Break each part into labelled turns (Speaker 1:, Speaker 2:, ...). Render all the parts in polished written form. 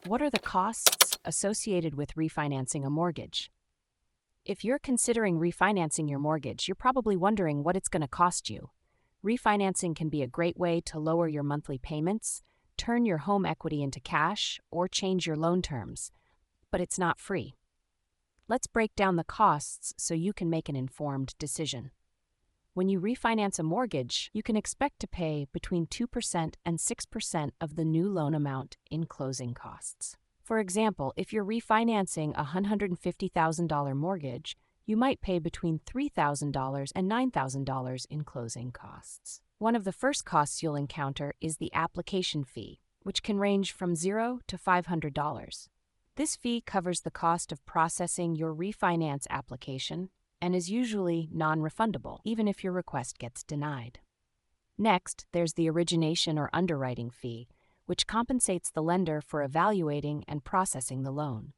Speaker 1: What are the costs associated with refinancing a mortgage? If you're considering refinancing your mortgage, you're probably wondering what it's going to cost you. Refinancing can be a great way to lower your monthly payments, turn your home equity into cash, or change your loan terms, but it's not free. Let's break down the costs so you can make an informed decision. When you refinance a mortgage, you can expect to pay between 2% and 6% of the new loan amount in closing costs. For example, if you're refinancing a $150,000 mortgage, you might pay between $3,000 and $9,000 in closing costs. One of the first costs you'll encounter is the application fee, which can range from $0 to $500. This fee covers the cost of processing your refinance application and is usually non-refundable, even if your request gets denied. Next, there's the origination or underwriting fee, which compensates the lender for evaluating and processing the loan.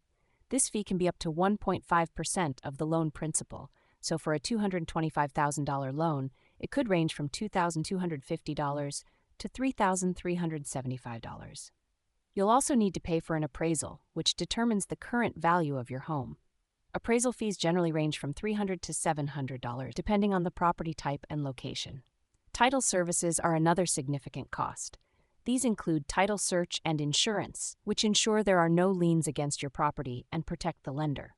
Speaker 1: This fee can be up to 1.5% of the loan principal, so for a $225,000 loan, it could range from $2,250 to $3,375. You'll also need to pay for an appraisal, which determines the current value of your home. Appraisal fees generally range from $300 to $700, depending on the property type and location. Title services are another significant cost. These include title search and insurance, which ensure there are no liens against your property and protect the lender.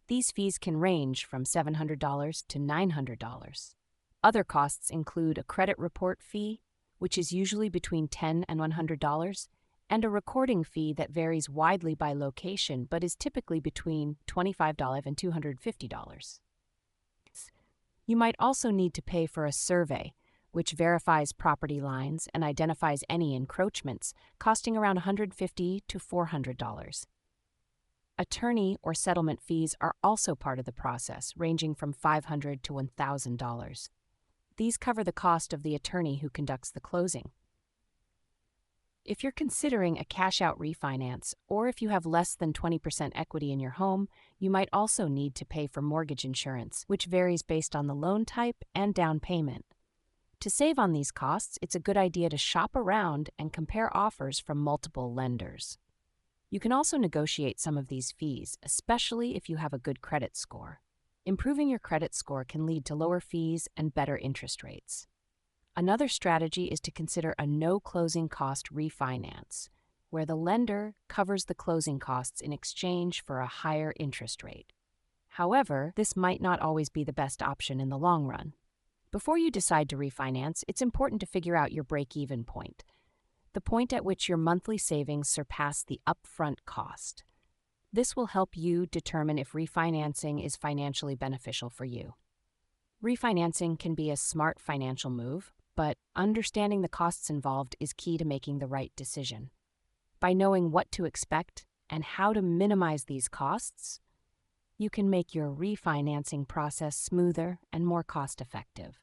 Speaker 1: These fees can range from $700 to $900. Other costs include a credit report fee, which is usually between $10 and $100, and a recording fee that varies widely by location but is typically between $25 and $250. You might also need to pay for a survey, which verifies property lines and identifies any encroachments, costing around $150 to $400. Attorney or settlement fees are also part of the process, ranging from $500 to $1,000. These cover the cost of the attorney who conducts the closing. If you're considering a cash-out refinance, or if you have less than 20% equity in your home, you might also need to pay for mortgage insurance, which varies based on the loan type and down payment. To save on these costs, it's a good idea to shop around and compare offers from multiple lenders. You can also negotiate some of these fees, especially if you have a good credit score. Improving your credit score can lead to lower fees and better interest rates. Another strategy is to consider a no-closing cost refinance, where the lender covers the closing costs in exchange for a higher interest rate. However, this might not always be the best option in the long run. Before you decide to refinance, it's important to figure out your break-even point, the point at which your monthly savings surpass the upfront cost. This will help you determine if refinancing is financially beneficial for you. Refinancing can be a smart financial move, but understanding the costs involved is key to making the right decision. By knowing what to expect and how to minimize these costs, you can make your refinancing process smoother and more cost-effective.